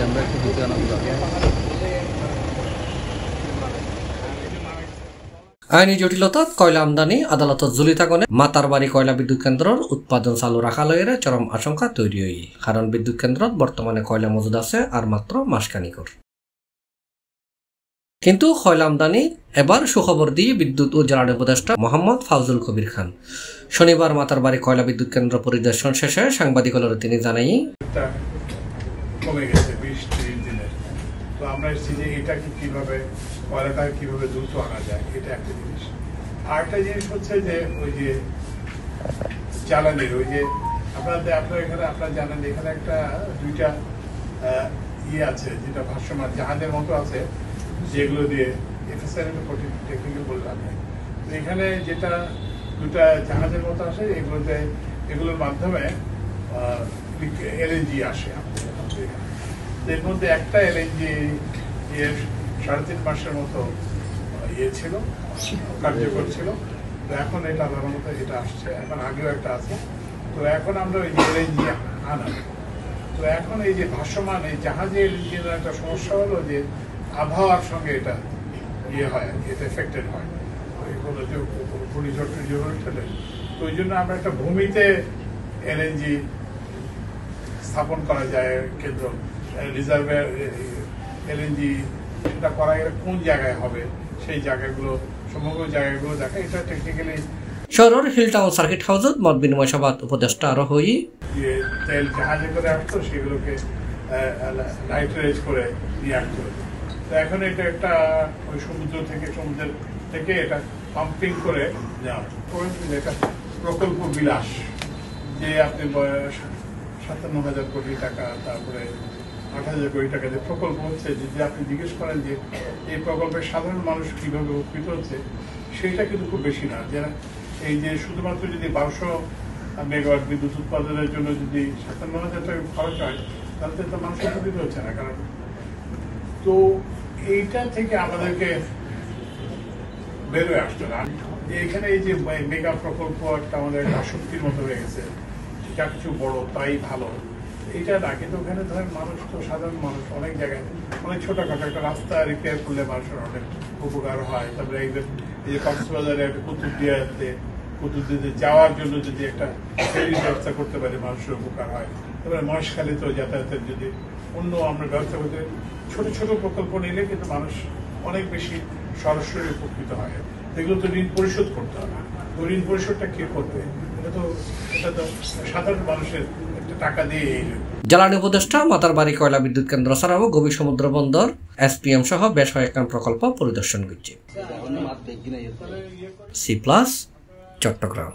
আমরা একটু দিতে আইনি জটিলতা কয়লা আমদানি আদালতত ঝুলি থাকনে মাতারবাড়ি কয়লা বিদ্যুৎ কেন্দ্রের উৎপাদন চালু রাখা লয়ের চরম আশঙ্কা তৈরি হই কারণ বিদ্যুৎ কেন্দ্রত বর্তমানে কয়লা মজুদ আছে আর মাত্র মাসখানিকর কিন্তু কয়লা আমদানি এবার সুখবর দিয়ে বিদ্যুৎ ও জ্বালানি উপদেষ্টা মোহাম্মদ ফাউজুল কবির খান শনিবার মাতারবাড়ি কয়লা বিদ্যুৎ কেন্দ্র পরিদর্শন শেষে সাংবাদিকদের তিনি জানাই কমে গেছে 20-30 দিনের। তো আমরা এসেছি যে এটাকে কিভাবে কয়লাটা কিভাবে দ্রুত আনা যায়, এটা একটা জিনিস। আর একটা জিনিস হচ্ছে যে ওই যে জ্বালানির ওই যে আপনার এখানে আপনারা জানেন এখানে একটা দুইটা ইয়ে আছে যেটা ভাষ্যমান জাহাজের মতো আছে যেগুলো দিয়ে এফএসআর টেকনিক্যাল বললাম। তো এখানে যেটা দুটা জাহাজের মতো আসে এগুলোর মাধ্যমে এলএনজি আসে এর মধ্যে একটা এলএনজি এর 3.5 মাসের মতো ইয়ে ছিল কার্যকর ছিল। তো এখন এটা আলাদা মতো এটা আসছে, এখন আগেও একটা আছে। তো এখন আমরা ওই যে এলএনজি আনা, তো এখন এই যে ভাসমান এই জাহাজে এলএনজি একটা সমস্যা হলো যে আবহাওয়ার সঙ্গে এটা ইয়ে হয়, এটা এফেক্টেড হয় কোনো যে ঘূর্ণিঝড় ঠেলে। তো ওই জন্য আমরা একটা ভূমিতে এলএনজি স্থাপন করা যায় কেন্দ্র রিজার্ভে এলএনজি সেটা করা গেলে কোন জায়গায় হবে সেই জায়গাগুলো সমগ্র জায়গাগুলো দেখা এটা টেকনিক্যালি শহরের হিলটাউন সার্কিট হাউসত মত বিনিময় সভাত উপদেষ্টা আরো হই তেল জাহাজে করে আসতো সেগুলোকে লাইটারাইজ করে নিয়ে আসতো। তো এখন এটা একটা ওই সমুদ্রের থেকে এটা পাম্পিং করে নেওয়া এটা প্রকল্প বিলাস যে আপনি 57,000 কোটি টাকা তারপরে 8,000 কোটি টাকা যে প্রকল্প হচ্ছে যদি আপনি জিজ্ঞেস করেন যে এই প্রকল্পের সাধারণ মানুষ কিভাবে উপকৃত হচ্ছে সেইটা কিন্তু খুব বেশি না। যারা এই যে শুধুমাত্র যদি 1200 মেগাওয়াট বিদ্যুৎ উৎপাদনের জন্য যদি 57,000 টাকা খরচ হয় তাহলে তো মানুষ উপকৃত হচ্ছে না। কারণ তো এইটা থেকে আমাদেরকে বেরোয় আসতো না। এখানে এই যে মেগা প্রকল্প একটা আমাদের আসক্তির মতো হয়ে গেছে, যা কিছু বড় তাই ভালো এটা না। কিন্তু ওখানে ধরেন মানুষ তো সাধারণ মানুষ অনেক জায়গায় অনেক ছোটখাটো একটা রাস্তা রিপেয়ার করলে মানুষের অনেক উপকার হয়। তারপরে এই যে কক্সবাজারে একটা কুতুবদিয়াতে যাওয়ার জন্য যদি একটা ফেরির ব্যবস্থা করতে পারি মানুষের উপকার হয়। তারপরে মহেশখালীতে যাতায়াতের যদি অন্য আমরা ব্যবস্থা করতে ছোট ছোট প্রকল্প নিলে কিন্তু মানুষ অনেক বেশি সরাসরি উপকৃত হয়। এগুলো তো ঋণ পরিশোধ করতে হবে। ওই ঋণ পরিশোধটা কে করবে? এটা তো সাধারণ মানুষের টাকা দিয়ে। জ্বালানি উপদেষ্টা মাতারবাড়ি কয়লা বিদ্যুৎ কেন্দ্র ছাড়াও গভীর সমুদ্র বন্দর এসপিএম সহ বেশ কয়েকটা প্রকল্প পরিদর্শন করছে। C+ চট্টগ্রাম।